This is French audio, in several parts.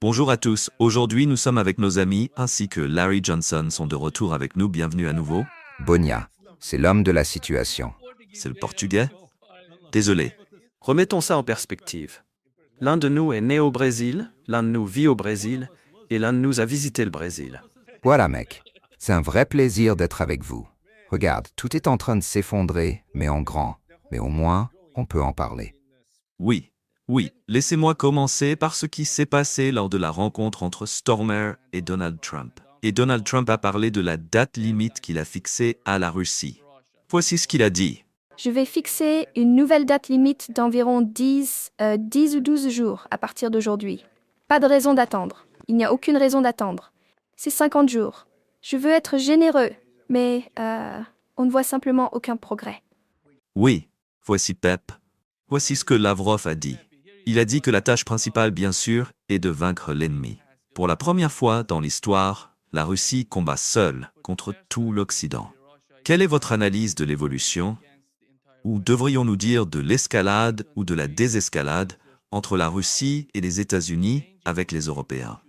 Bonjour à tous, aujourd'hui nous sommes avec nos amis ainsi que Larry Johnson sont de retour avec nous, bienvenue à nouveau. Bonia, c'est l'homme de la situation. C'est le portugais? Désolé. Remettons ça en perspective. L'un de nous est né au Brésil, l'un de nous vit au Brésil, et l'un de nous a visité le Brésil. Voilà mec, c'est un vrai plaisir d'être avec vous. Regarde, tout est en train de s'effondrer, mais en grand. Mais au moins, on peut en parler. Oui, laissez-moi commencer par ce qui s'est passé lors de la rencontre entre Stormer et Donald Trump. Et Donald Trump a parlé de la date limite qu'il a fixée à la Russie. Voici ce qu'il a dit. Je vais fixer une nouvelle date limite d'environ 10 ou 12 jours à partir d'aujourd'hui. Pas de raison d'attendre. Il n'y a aucune raison d'attendre. C'est 50 jours. Je veux être généreux, mais on ne voit simplement aucun progrès. Oui, voici Pep. Voici ce que Lavrov a dit. Il a dit que la tâche principale, bien sûr, est de vaincre l'ennemi. Pour la première fois dans l'histoire, la Russie combat seule contre tout l'Occident. Quelle est votre analyse de l'évolution? Ou devrions-nous dire de l'escalade ou de la désescalade entre la Russie et les États-Unis avec les Européens?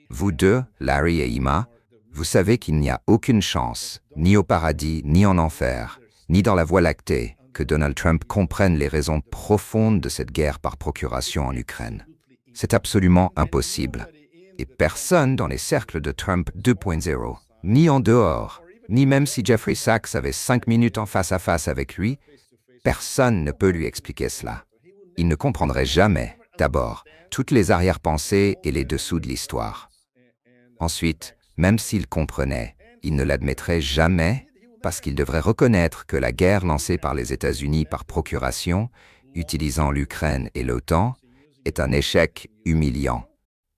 Vous deux, Larry et Ima, vous savez qu'il n'y a aucune chance, ni au paradis, ni en enfer, ni dans la Voie lactée, que Donald Trump comprenne les raisons profondes de cette guerre par procuration en Ukraine. C'est absolument impossible. Et personne dans les cercles de Trump 2.0, ni en dehors, ni même si Jeffrey Sachs avait 5 minutes en face à face avec lui, personne ne peut lui expliquer cela. Il ne comprendrait jamais, d'abord, toutes les arrière-pensées et les dessous de l'histoire. Ensuite, même s'il comprenait, il ne l'admettrait jamais parce qu'il devrait reconnaître que la guerre lancée par les États-Unis par procuration, utilisant l'Ukraine et l'OTAN, est un échec humiliant,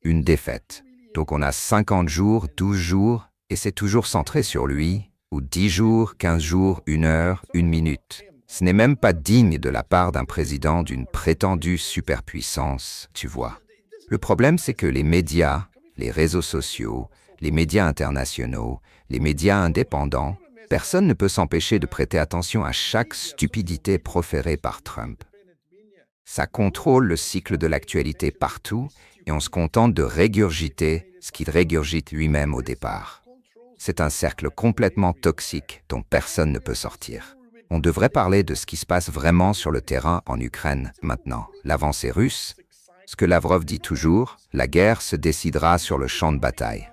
une défaite. Donc on a 50 jours, 12 jours, et c'est toujours centré sur lui, ou 10 jours, 15 jours, 1 heure, 1 minute. Ce n'est même pas digne de la part d'un président d'une prétendue superpuissance, tu vois. Le problème, c'est que les médias, les réseaux sociaux, les médias internationaux, les médias indépendants, personne ne peut s'empêcher de prêter attention à chaque stupidité proférée par Trump. Ça contrôle le cycle de l'actualité partout et on se contente de régurgiter ce qu'il régurgite lui-même au départ. C'est un cercle complètement toxique dont personne ne peut sortir. On devrait parler de ce qui se passe vraiment sur le terrain en Ukraine maintenant. L'avancée russe, ce que Lavrov dit toujours, la guerre se décidera sur le champ de bataille.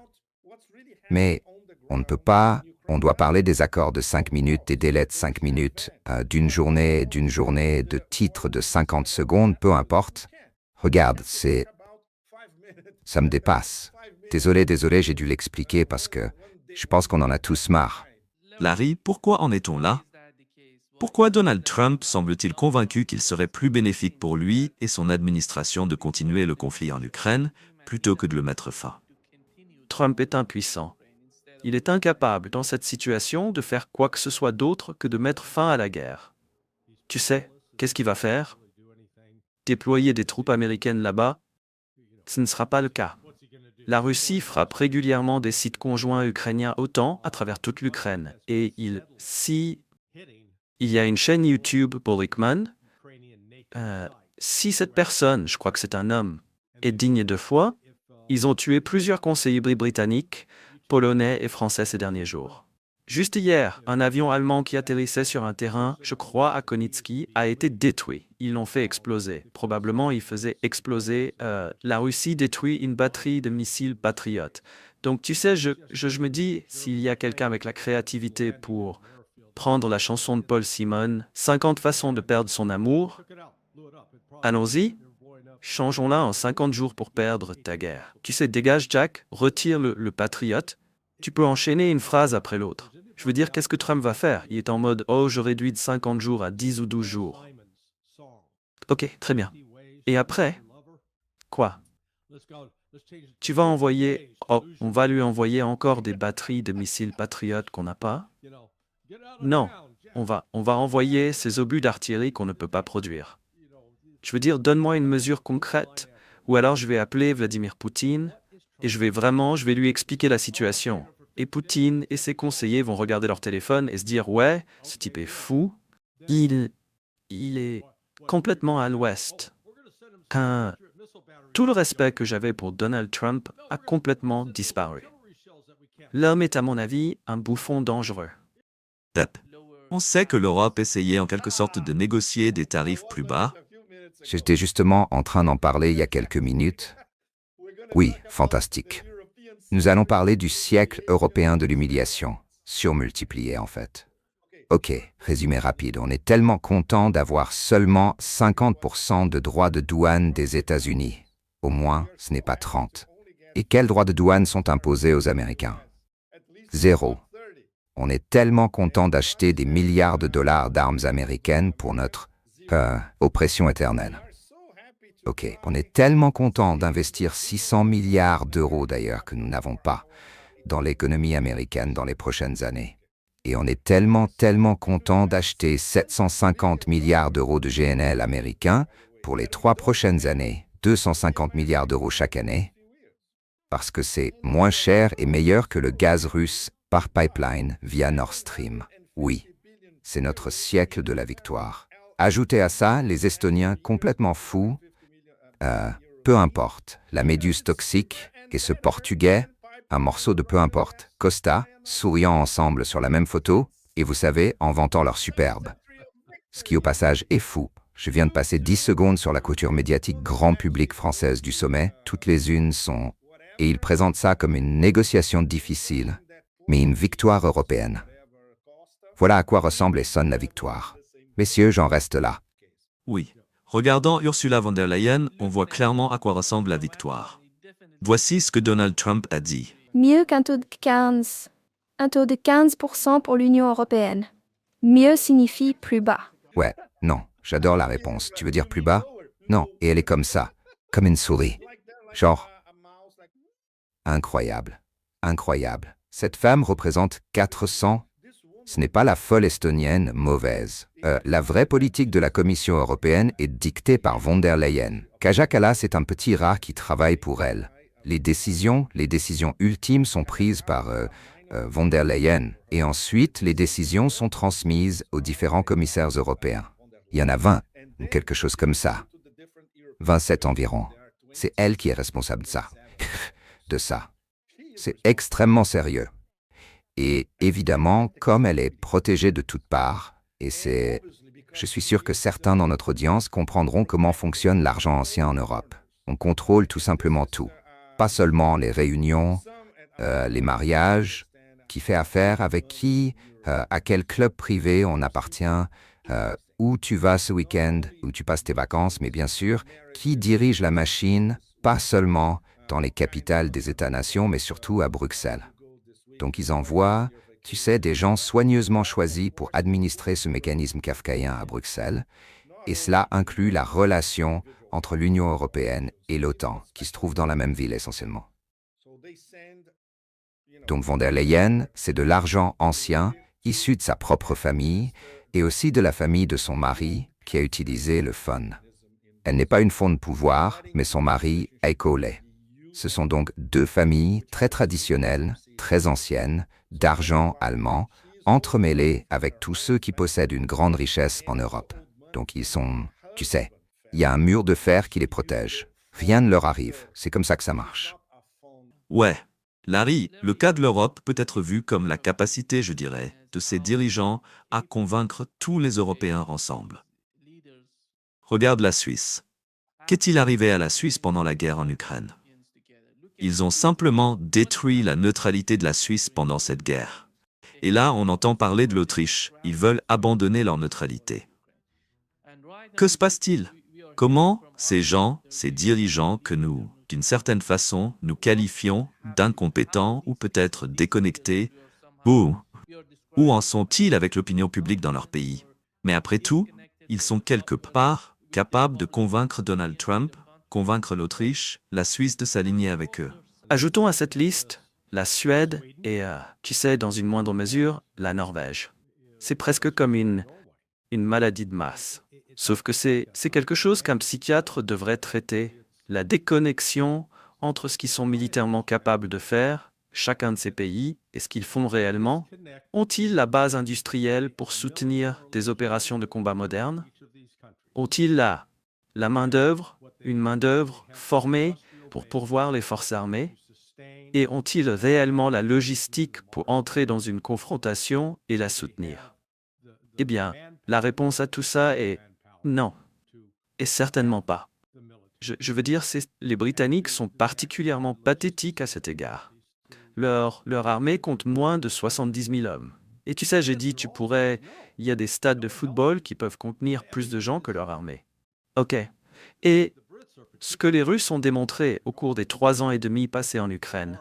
Mais on ne peut pas, on doit parler des accords de 5 minutes, des délais de 5 minutes, d'une journée, de titres de 50 secondes, peu importe. Regarde, ça me dépasse. Désolé, j'ai dû l'expliquer parce que je pense qu'on en a tous marre. Larry, pourquoi en est-on là? Pourquoi Donald Trump semble-t-il convaincu qu'il serait plus bénéfique pour lui et son administration de continuer le conflit en Ukraine plutôt que de le mettre fin? Trump est impuissant. Il est incapable, dans cette situation, de faire quoi que ce soit d'autre que de mettre fin à la guerre. Tu sais, qu'est-ce qu'il va faire? Déployer des troupes américaines là-bas? Ce ne sera pas le cas. La Russie frappe régulièrement des sites conjoints ukrainiens OTAN à travers toute l'Ukraine. Et si il y a une chaîne YouTube pour Rickman, si cette personne, je crois que c'est un homme, est digne de foi, ils ont tué plusieurs conseillers britanniques, polonais et français ces derniers jours. Juste hier, un avion allemand qui atterrissait sur un terrain, je crois à Konitsky, a été détruit. Ils l'ont fait exploser. Probablement, il faisait exploser. La Russie détruit une batterie de missiles Patriot. Donc, tu sais, je me dis, s'il y a quelqu'un avec la créativité pour prendre la chanson de Paul Simon, 50 façons de perdre son amour, allons-y. Changeons-la en 50 jours pour perdre ta guerre. Tu sais, dégage Jack, retire le patriote. Tu peux enchaîner une phrase après l'autre. Je veux dire, qu'est-ce que Trump va faire? Il est en mode, oh, je réduis de 50 jours à 10 ou 12 jours. Ok, très bien. Et après? Quoi? Tu vas envoyer, on va lui envoyer encore des batteries de missiles patriotes qu'on n'a pas? Non, on va envoyer ces obus d'artillerie qu'on ne peut pas produire. Je veux dire, donne-moi une mesure concrète, ou alors je vais appeler Vladimir Poutine, et je vais lui expliquer la situation. Et Poutine et ses conseillers vont regarder leur téléphone et se dire, ouais, ce type est fou, il est complètement à l'ouest. Tout le respect que j'avais pour Donald Trump a complètement disparu. L'homme est, à mon avis, un bouffon dangereux. Pep. On sait que l'Europe essayait en quelque sorte de négocier des tarifs plus bas. J'étais justement en train d'en parler il y a quelques minutes. Oui, fantastique. Nous allons parler du siècle européen de l'humiliation, surmultiplié en fait. Ok, résumé rapide, on est tellement content d'avoir seulement 50% de droits de douane des États-Unis. Au moins, ce n'est pas 30. Et quels droits de douane sont imposés aux Américains? 0. On est tellement content d'acheter des milliards de dollars d'armes américaines pour notre oppression éternelle. Ok, on est tellement content d'investir 600 milliards d'euros d'ailleurs que nous n'avons pas dans l'économie américaine dans les prochaines années. Et on est tellement content d'acheter 750 milliards d'euros de GNL américains pour les 3 prochaines années, 250 milliards d'euros chaque année, parce que c'est moins cher et meilleur que le gaz russe par pipeline via Nord Stream. Oui, c'est notre siècle de la victoire. Ajoutez à ça les Estoniens complètement fous, peu importe, la méduse toxique et ce Portugais, un morceau de peu importe, Costa, souriant ensemble sur la même photo, et vous savez, en vantant leur superbe. Ce qui au passage est fou. Je viens de passer 10 secondes sur la couture médiatique grand public française du sommet, toutes les unes sont... Et ils présentent ça comme une négociation difficile, mais une victoire européenne. Voilà à quoi ressemble et sonne la victoire. Messieurs, j'en reste là. Oui. Regardant Ursula von der Leyen, on voit clairement à quoi ressemble la victoire. Voici ce que Donald Trump a dit. Mieux qu'un taux de 15. Un taux de 15% pour l'Union européenne. Mieux signifie plus bas. Ouais, non, j'adore la réponse. Tu veux dire plus bas? Non, et elle est comme ça, comme une souris. Genre, incroyable, incroyable. Cette femme représente 400. Ce n'est pas la folle estonienne mauvaise. La vraie politique de la Commission européenne est dictée par von der Leyen. Kaja Kallas est un petit rat qui travaille pour elle. Les décisions ultimes sont prises par von der Leyen. Et ensuite, les décisions sont transmises aux différents commissaires européens. Il y en a 20, ou quelque chose comme ça. 27 environ. C'est elle qui est responsable de ça. de ça. C'est extrêmement sérieux. Et évidemment, comme elle est protégée de toutes parts, je suis sûr que certains dans notre audience comprendront comment fonctionne l'argent ancien en Europe. On contrôle tout simplement tout. Pas seulement les réunions, les mariages, qui fait affaire avec qui, à quel club privé on appartient, où tu vas ce week-end, où tu passes tes vacances, mais bien sûr, qui dirige la machine, pas seulement dans les capitales des États-nations, mais surtout à Bruxelles. Donc ils envoient, tu sais, des gens soigneusement choisis pour administrer ce mécanisme kafkaïen à Bruxelles, et cela inclut la relation entre l'Union européenne et l'OTAN, qui se trouve dans la même ville essentiellement. Donc von der Leyen, c'est de l'argent ancien, issu de sa propre famille, et aussi de la famille de son mari, qui a utilisé le fonds. Elle n'est pas une fond de pouvoir, mais son mari, Heiko l'est. Ce sont donc deux familles très traditionnelles, très anciennes, d'argent allemand, entremêlées avec tous ceux qui possèdent une grande richesse en Europe. Donc ils sont, tu sais, il y a un mur de fer qui les protège. Rien ne leur arrive, c'est comme ça que ça marche. Ouais. Larry, le cas de l'Europe peut être vu comme la capacité, je dirais, de ses dirigeants à convaincre tous les Européens ensemble. Regarde la Suisse. Qu'est-il arrivé à la Suisse pendant la guerre en Ukraine? Ils ont simplement détruit la neutralité de la Suisse pendant cette guerre. Et là, on entend parler de l'Autriche. Ils veulent abandonner leur neutralité. Que se passe-t-il? Comment ces gens, ces dirigeants que nous, d'une certaine façon, nous qualifions d'incompétents ou peut-être déconnectés, où en sont-ils avec l'opinion publique dans leur pays? Mais après tout, ils sont quelque part capables de convaincre Donald Trump, convaincre l'Autriche, la Suisse de s'aligner avec eux. Ajoutons à cette liste la Suède et, tu sais, dans une moindre mesure, la Norvège. C'est presque comme une maladie de masse. Sauf que c'est quelque chose qu'un psychiatre devrait traiter. La déconnexion entre ce qu'ils sont militairement capables de faire, chacun de ces pays, et ce qu'ils font réellement. Ont-ils la base industrielle pour soutenir des opérations de combat modernes? Ont-ils la main-d'œuvre une main-d'œuvre formée pour pourvoir les forces armées? Et ont-ils réellement la logistique pour entrer dans une confrontation et la soutenir? Eh bien, la réponse à tout ça est non, et certainement pas. Je veux dire, les Britanniques sont particulièrement pathétiques à cet égard. Leur armée compte moins de 70 000 hommes. Et tu sais, j'ai dit, il y a des stades de football qui peuvent contenir plus de gens que leur armée. Ok. Et ce que les Russes ont démontré au cours des 3 ans et demi passés en Ukraine,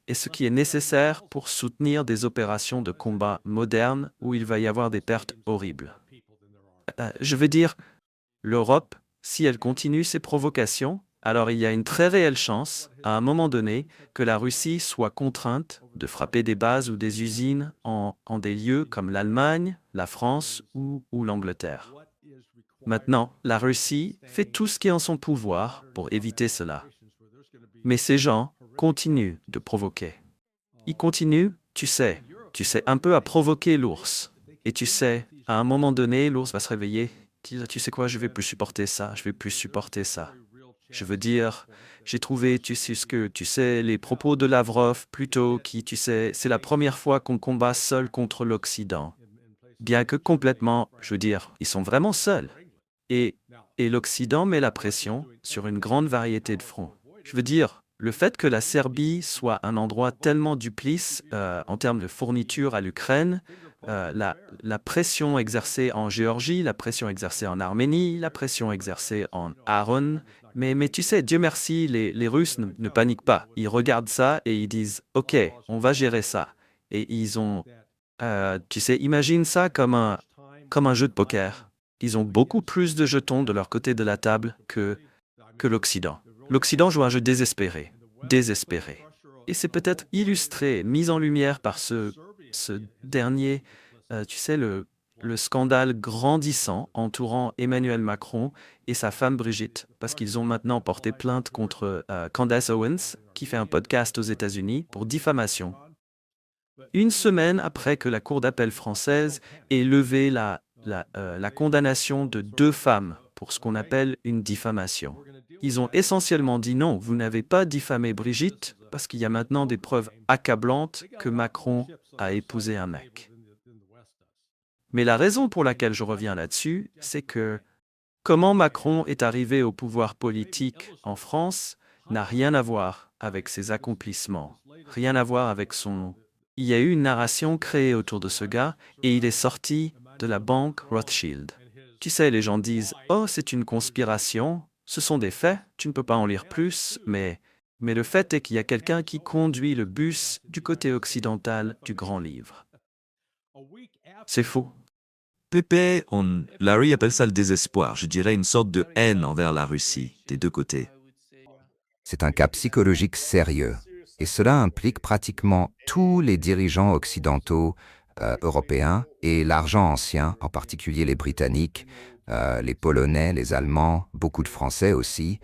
est ce qui est nécessaire pour soutenir des opérations de combat modernes où il va y avoir des pertes horribles. Je veux dire, l'Europe, si elle continue ses provocations, alors il y a une très réelle chance, à un moment donné, que la Russie soit contrainte de frapper des bases ou des usines en des lieux comme l'Allemagne, la France ou l'Angleterre. Maintenant, la Russie fait tout ce qui est en son pouvoir pour éviter cela. Mais ces gens continuent de provoquer. Ils continuent, tu sais, un peu à provoquer l'ours. Et tu sais, à un moment donné, l'ours va se réveiller. Tu sais quoi, je vais plus supporter ça, je vais plus supporter ça. Je veux dire, j'ai trouvé, tu sais, les propos de Lavrov plutôt qui, tu sais, c'est la première fois qu'on combat seul contre l'Occident. Bien que complètement, je veux dire, ils sont vraiment seuls. Et l'Occident met la pression sur une grande variété de fronts. Je veux dire, le fait que la Serbie soit un endroit tellement duplice en termes de fourniture à l'Ukraine, la pression exercée en Géorgie, la pression exercée en Arménie, la pression exercée en Aron, mais tu sais, Dieu merci, les Russes ne paniquent pas. Ils regardent ça et ils disent « Ok, on va gérer ça ». Et ils ont, tu sais, imagine ça comme un jeu de poker. Ils ont beaucoup plus de jetons de leur côté de la table que l'Occident. L'Occident joue un jeu désespéré. Et c'est peut-être illustré, mis en lumière par ce dernier, tu sais, le scandale grandissant entourant Emmanuel Macron et sa femme Brigitte, parce qu'ils ont maintenant porté plainte contre Candace Owens, qui fait un podcast aux États-Unis, pour diffamation. Une semaine après que la Cour d'appel française ait levé la condamnation de 2 femmes pour ce qu'on appelle une diffamation. Ils ont essentiellement dit non, vous n'avez pas diffamé Brigitte parce qu'il y a maintenant des preuves accablantes que Macron a épousé un mec. Mais la raison pour laquelle je reviens là-dessus, c'est que comment Macron est arrivé au pouvoir politique en France n'a rien à voir avec ses accomplissements, rien à voir avec son... Il y a eu une narration créée autour de ce gars et il est sorti de la banque Rothschild. Tu sais, les gens disent « Oh, c'est une conspiration, ce sont des faits, tu ne peux pas en lire plus, mais le fait est qu'il y a quelqu'un qui conduit le bus du côté occidental du grand livre. » C'est faux. Pepe, Larry appelle ça le désespoir, je dirais une sorte de haine envers la Russie, des 2 côtés. C'est un cas psychologique sérieux, et cela implique pratiquement tous les dirigeants occidentaux, européens, et l'argent ancien, en particulier les Britanniques, les Polonais, les Allemands, beaucoup de Français aussi.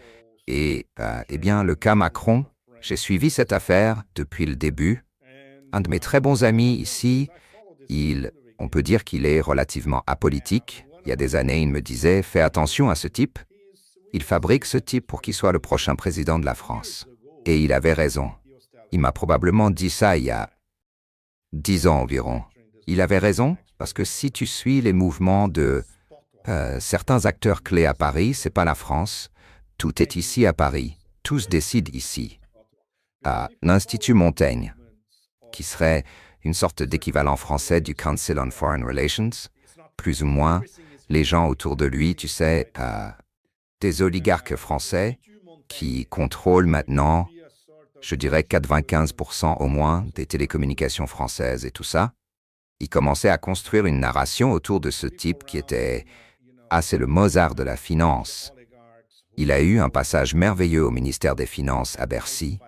Et eh bien, le cas Macron, j'ai suivi cette affaire depuis le début. Un de mes très bons amis ici, on peut dire qu'il est relativement apolitique. Il y a des années, il me disait « Fais attention à ce type. Il fabrique ce type pour qu'il soit le prochain président de la France. » Et il avait raison. Il m'a probablement dit ça il y a 10 ans environ. Il avait raison, parce que si tu suis les mouvements de certains acteurs clés à Paris, c'est pas la France. Tout est ici à Paris. Tout se décide ici. À l'Institut Montaigne, qui serait une sorte d'équivalent français du Council on Foreign Relations, plus ou moins, les gens autour de lui, tu sais, des oligarques français qui contrôlent maintenant, je dirais 95% au moins, des télécommunications françaises et tout ça. Ils commençaient à construire une narration autour de ce type qui était « Ah, c'est le Mozart de la finance ». Il a eu un passage merveilleux au ministère des Finances à Bercy.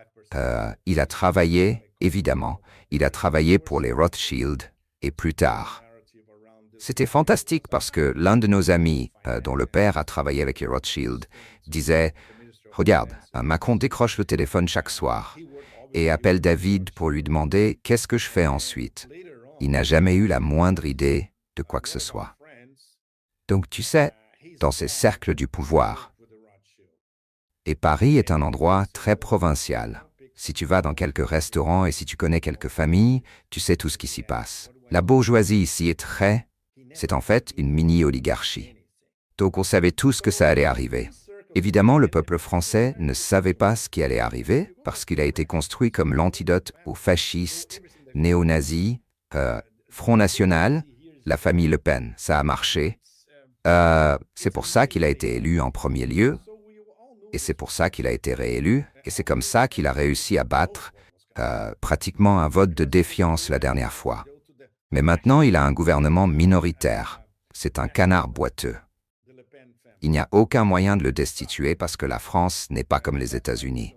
Il a travaillé, évidemment, il a travaillé pour les Rothschild et plus tard. C'était fantastique parce que l'un de nos amis, dont le père a travaillé avec les Rothschild, disait « Regarde, Macron décroche le téléphone chaque soir et appelle David pour lui demander « Qu'est-ce que je fais ensuite ?» Il n'a jamais eu la moindre idée de quoi que ce soit. Donc tu sais, dans ces cercles du pouvoir, Et Paris est un endroit très provincial. Si tu vas dans quelques restaurants et si tu connais quelques familles, tu sais tout ce qui s'y passe. La bourgeoisie ici est c'est en fait une mini-oligarchie. Donc on savait tous que ça allait arriver. Évidemment, le peuple français ne savait pas ce qui allait arriver parce qu'il a été construit comme l'antidote aux fascistes, néo-nazis, Front National, la famille Le Pen. Ça a marché. C'est pour ça qu'il a été élu en premier lieu, et c'est pour ça qu'il a été réélu, et c'est comme ça qu'il a réussi à battre pratiquement un vote de défiance la dernière fois. Mais maintenant, il a un gouvernement minoritaire. C'est un canard boiteux. Il n'y a aucun moyen de le destituer parce que la France n'est pas comme les États-Unis.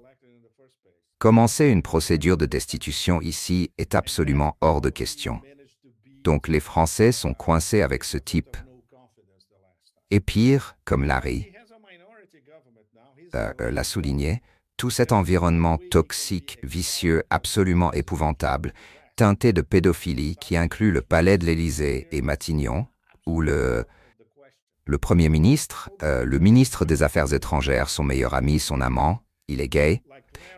Commencer une procédure de destitution ici est absolument hors de question. Donc les Français sont coincés avec ce type. Et pire, comme Larry l'a souligné, tout cet environnement toxique, vicieux, absolument épouvantable, teinté de pédophilie qui inclut le palais de l'Élysée et Matignon, où le Premier ministre, le ministre des Affaires étrangères, son meilleur ami, son amant, il est gay,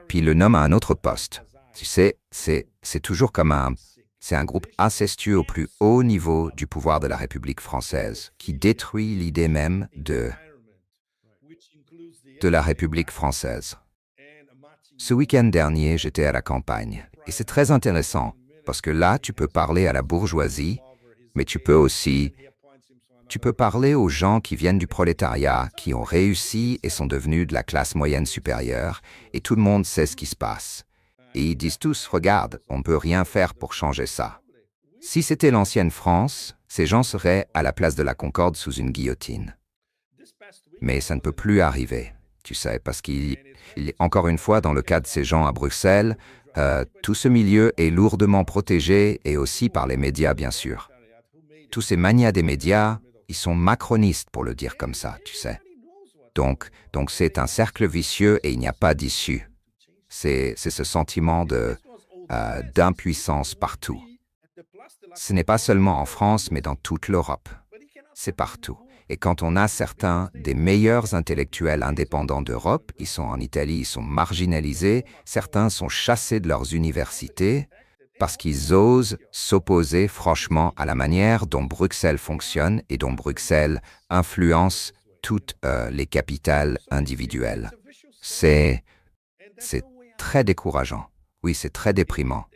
puis il le nomme à un autre poste. Tu sais, c'est toujours comme c'est un groupe incestueux au plus haut niveau du pouvoir de la République française, qui détruit l'idée même de la République française. Ce week-end dernier, j'étais à la campagne, et c'est très intéressant, parce que là, tu peux parler à la bourgeoisie, mais tu peux parler aux gens qui viennent du prolétariat, qui ont réussi et sont devenus de la classe moyenne supérieure, et tout le monde sait ce qui se passe. Et ils disent tous, regarde, on ne peut rien faire pour changer ça. Si c'était l'ancienne France, ces gens seraient à la place de la Concorde sous une guillotine. Mais ça ne peut plus arriver, tu sais, parce encore une fois, dans le cas de ces gens à Bruxelles, tout ce milieu est lourdement protégé et aussi par les médias, bien sûr. Tous ces manias des médias, ils sont macronistes, pour le dire comme ça, tu sais. Donc c'est un cercle vicieux et il n'y a pas d'issue. C'est ce sentiment d'impuissance partout. Ce n'est pas seulement en France, mais dans toute l'Europe. C'est partout. Et quand on a certains des meilleurs intellectuels indépendants d'Europe, ils sont en Italie, ils sont marginalisés, certains sont chassés de leurs universités parce qu'ils osent s'opposer franchement à la manière dont Bruxelles fonctionne et dont Bruxelles influence toutes les capitales individuelles. C'est très décourageant. Oui, c'est très déprimant.